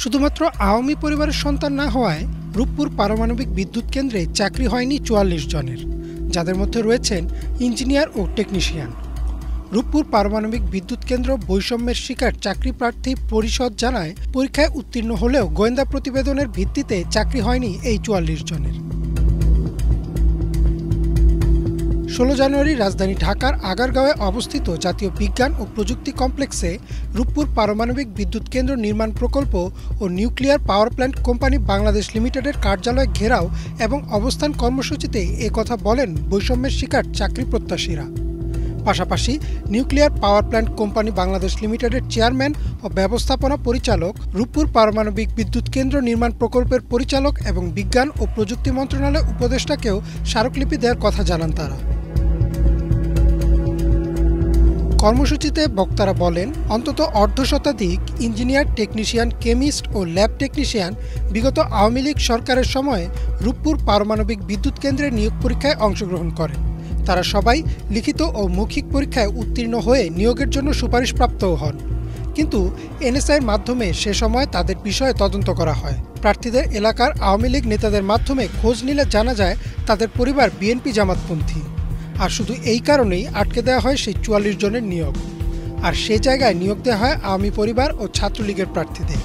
শুধুমাত্র আওয়ামী পরিবারের সন্তান না হওয়ায় রূপপুর পারমাণবিক বিদ্যুৎ কেন্দ্রে চাকরি হয়নি ৪৪ জনের, যাদের মধ্যে রয়েছেন ইঞ্জিনিয়ার ও টেকনিশিয়ান। রূপপুর পারমাণবিক বিদ্যুৎ কেন্দ্র বৈষম্যের শিকার চাকরি প্রার্থী পরিষদ জানায়, পরীক্ষায় উত্তীর্ণ হলেও গোয়েন্দা প্রতিবেদনের ভিত্তিতে চাকরি হয়নি এই ৪৪ জনের। ১৬ জানুয়ারি রাজধানী ঢাকার আগারগাঁওয়ে অবস্থিত জাতীয় বিজ্ঞান ও প্রযুক্তি কমপ্লেক্সে রূপপুর পারমাণবিক বিদ্যুৎ কেন্দ্র নির্মাণ প্রকল্প ও nuclear power plant company Bangladesh লিমিটেডের কার্যালয় ঘেরাও এবং অবস্থান কর্মসূচিতে কথা বলেন বৈষম্যের শিকার চাকরি প্রত্যাশীরা। পাশাপাশি nuclear power plant company Bangladesh লিমিটেডের চেয়ারম্যান ও ব্যবস্থাপনা পরিচালক, রূপপুর পারমাণবিক বিদ্যুৎ কেন্দ্র নির্মাণ প্রকল্পের পরিচালক এবং বিজ্ঞান ও প্রযুক্তি মন্ত্রণালয়ের উপদেষ্টাকেও স্মারকলিপি দেওয়ার কথা জানান তারা। কর্মসূচিতে বক্তারা বলেন, অন্তত অর্ধশতাধিক ইঞ্জিনিয়ার, টেকনিশিয়ান, কেমিস্ট ও ল্যাব টেকনিশিয়ান বিগত আওয়ামী লীগ সরকারের সময়ে রূপপুর পারমাণবিক বিদ্যুৎ কেন্দ্রের নিয়োগ পরীক্ষায় অংশগ্রহণ করেন। তারা সবাই লিখিত ও মৌখিক পরীক্ষায় উত্তীর্ণ হয়ে নিয়োগের জন্য সুপারিশপ্রাপ্তও হন, কিন্তু এনএসআইয়ের মাধ্যমে সে সময় তাদের বিষয়ে তদন্ত করা হয়। প্রার্থীদের এলাকার আওয়ামী লীগ নেতাদের মাধ্যমে খোঁজ নিলে জানা যায় তাদের পরিবার বিএনপি জামাতপন্থী। আর শুধু এই কারণেই আটকে দেওয়া হয় সেই ৪৪ জনের নিয়োগ, আর সে জায়গায় নিয়োগ দেওয়া হয় আওয়ামী পরিবার ও ছাত্রলীগের প্রার্থীদের।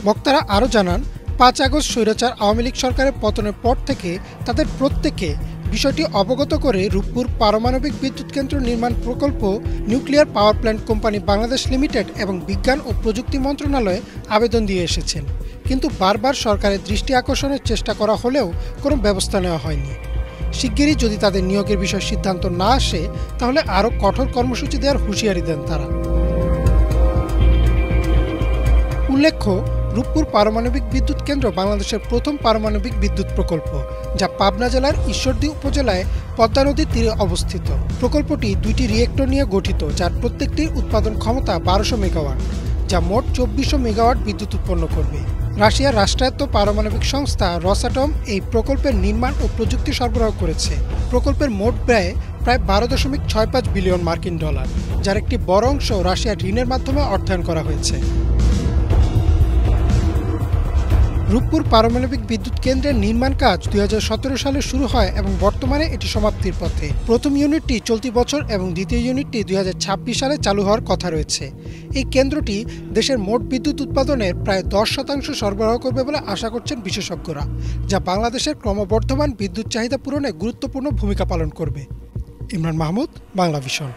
বক্তারা আরও জানান, ৫ আগস্ট স্বৈরাচার আওয়ামী লীগ সরকারের পতনের পর থেকে তাদের প্রত্যেকে বিষয়টি অবগত করে রূপপুর পারমাণবিক বিদ্যুৎ কেন্দ্র নির্মাণ প্রকল্প, nuclear power plant company Bangladesh limited এবং বিজ্ঞান ও প্রযুক্তি মন্ত্রণালয়ে আবেদন দিয়ে এসেছেন, কিন্তু বারবার সরকারের দৃষ্টি আকর্ষণের চেষ্টা করা হলেও কোনো ব্যবস্থা নেওয়া হয়নি। শিগগিরই যদি তাদের নিয়োগের বিষয়ে সিদ্ধান্ত না আসে, তাহলে আরও কঠোর কর্মসূচি দেওয়ার হুঁশিয়ারি দেন তারা। উল্লেখ্য, রূপপুর পারমাণবিক বিদ্যুৎ কেন্দ্র বাংলাদেশের প্রথম পারমাণবিক বিদ্যুৎ প্রকল্প, যা পাবনা জেলার ঈশ্বরদী উপজেলায় পদ্মা নদীর তীরে অবস্থিত। প্রকল্পটি ২টি রিয়েক্টর নিয়ে গঠিত, যার প্রত্যেকটির উৎপাদন ক্ষমতা ১২০০ মেগাওয়াট, যা মোট ২৪০০ মেগাওয়াট বিদ্যুৎ উৎপন্ন করবে। রাশিয়ার রাষ্ট্রায়ত্ত পারমাণবিক সংস্থা রসাটম এই প্রকল্পের নির্মাণ ও প্রযুক্তি সরবরাহ করেছে। প্রকল্পের মোট ব্যয় প্রায় ১২.৬৫ বিলিয়ন মার্কিন ডলার, যার একটি বড় অংশ রাশিয়ার ঋণের মাধ্যমে অর্থায়ন করা হয়েছে। রূপপুর পারমাণবিক বিদ্যুৎ কেন্দ্রের নির্মাণ কাজ ২০১৭ সালে শুরু হয় এবং বর্তমানে এটি সমাপ্তির পথে। প্রথম ইউনিটটি চলতি বছর এবং দ্বিতীয় ইউনিটটি ২০২৬ সালে চালু হওয়ার কথা রয়েছে। এই কেন্দ্রটি দেশের মোট বিদ্যুৎ উৎপাদনের প্রায় ১০% সরবরাহ করবে বলে আশা করছেন বিশেষজ্ঞরা, যা বাংলাদেশের ক্রমবর্ধমান বিদ্যুৎ চাহিদা পূরণে গুরুত্বপূর্ণ ভূমিকা পালন করবে। ইমরান মাহমুদ, বাংলা ভিশন।